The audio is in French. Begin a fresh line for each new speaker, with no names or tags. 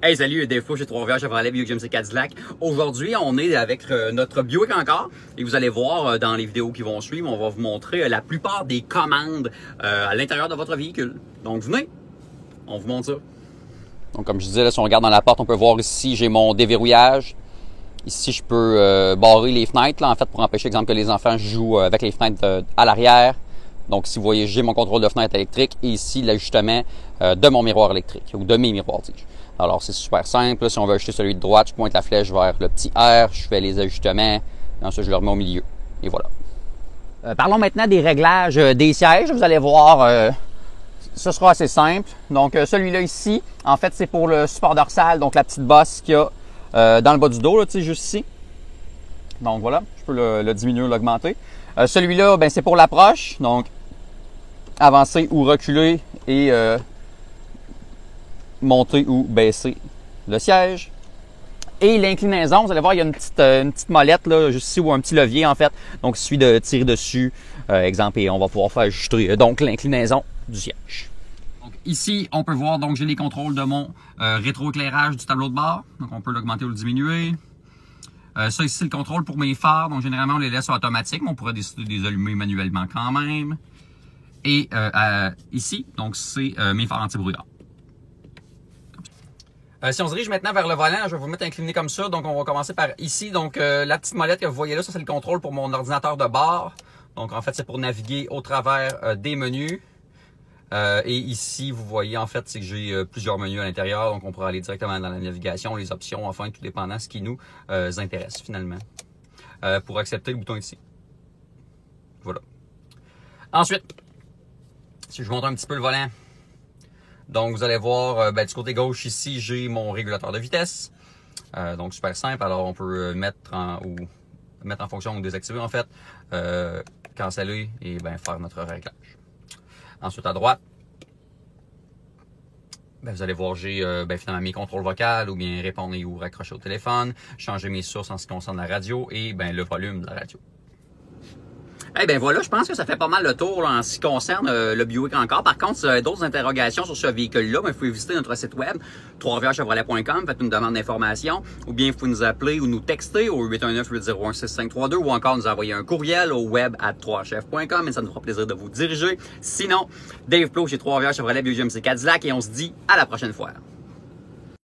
Hey, salut, Dave Fouch chez Trois-Rivières Chevrolet Buick GMC Cadillac. Aujourd'hui, on est avec notre Buick encore et vous allez voir dans les vidéos qui vont suivre, on va vous montrer la plupart des commandes à l'intérieur de votre véhicule. Donc venez, on vous montre ça.
Donc comme je disais, là, si on regarde dans la porte, on peut voir ici, j'ai mon déverrouillage. Ici, je peux barrer les fenêtres, là, en fait, pour empêcher, exemple, que les enfants jouent avec les fenêtres à l'arrière. Donc, si vous voyez, j'ai mon contrôle de fenêtre électrique et ici, l'ajustement de mon miroir électrique, ou de mes miroirs, dis-je. Alors, c'est super simple. Là, si on veut ajuster celui de droite, je pointe la flèche vers le petit R, je fais les ajustements, et ensuite, je le remets au milieu. Et voilà.
Parlons maintenant des réglages des sièges. Vous allez voir, ce sera assez simple. Donc, celui-là ici, en fait, c'est pour le support dorsal, donc la petite bosse qu'il y a dans le bas du dos, là, tu sais, juste ici. Donc, voilà, je peux le diminuer ou l'augmenter. Celui-là, ben, c'est pour l'approche, donc avancer ou reculer et monter ou baisser le siège. Et l'inclinaison, vous allez voir, il y a une petite molette là, juste ici, ou un petit levier en fait. Donc, il suffit de tirer dessus, exemple, et on va pouvoir faire ajuster donc l'inclinaison du siège. Donc, ici, on peut voir, donc j'ai les contrôles de mon rétroéclairage du tableau de bord. Donc, on peut l'augmenter ou le diminuer. Ça ici, c'est le contrôle pour mes phares. Donc, généralement, on les laisse automatiques, mais on pourrait décider de les allumer manuellement quand même. Et ici, donc, c'est mes phares anti-brouillard. Si on se dirige maintenant vers le volant, je vais vous mettre incliné comme ça. Donc, on va commencer par ici. Donc, la petite molette que vous voyez là, ça, c'est le contrôle pour mon ordinateur de bord. Donc, en fait, c'est pour naviguer au travers des menus. Et ici, vous voyez, en fait, c'est que j'ai plusieurs menus à l'intérieur. Donc, on pourra aller directement dans la navigation, les options, enfin, tout dépendant de ce qui nous intéresse finalement. Pour accepter le bouton ici. Voilà. Ensuite, si je vous montre un petit peu le volant. Donc, vous allez voir, du côté gauche ici, j'ai mon régulateur de vitesse. Donc, super simple. Alors, on peut mettre en fonction ou désactiver, en fait. Canceller et faire notre réglage. Ensuite, à droite, vous allez voir, j'ai finalement mes contrôles vocaux ou bien répondre ou raccrocher au téléphone, changer mes sources en ce qui concerne la radio et le volume de la radio. Eh bien voilà, je pense que ça fait pas mal le tour là, en ce qui concerne le Buick encore. Par contre, si vous avez d'autres interrogations sur ce véhicule-là, vous pouvez visiter notre site web, trois-rivières-chevrolet.com, faites une demande d'information, ou bien vous pouvez nous appeler ou nous texter au 819-801-6532, ou encore nous envoyer un courriel au web@3chef.com, et ça nous fera plaisir de vous diriger. Sinon, Dave Fouch chez Trois-Rivières Chevrolet Buick GMC Cadillac, et on se dit à la prochaine fois.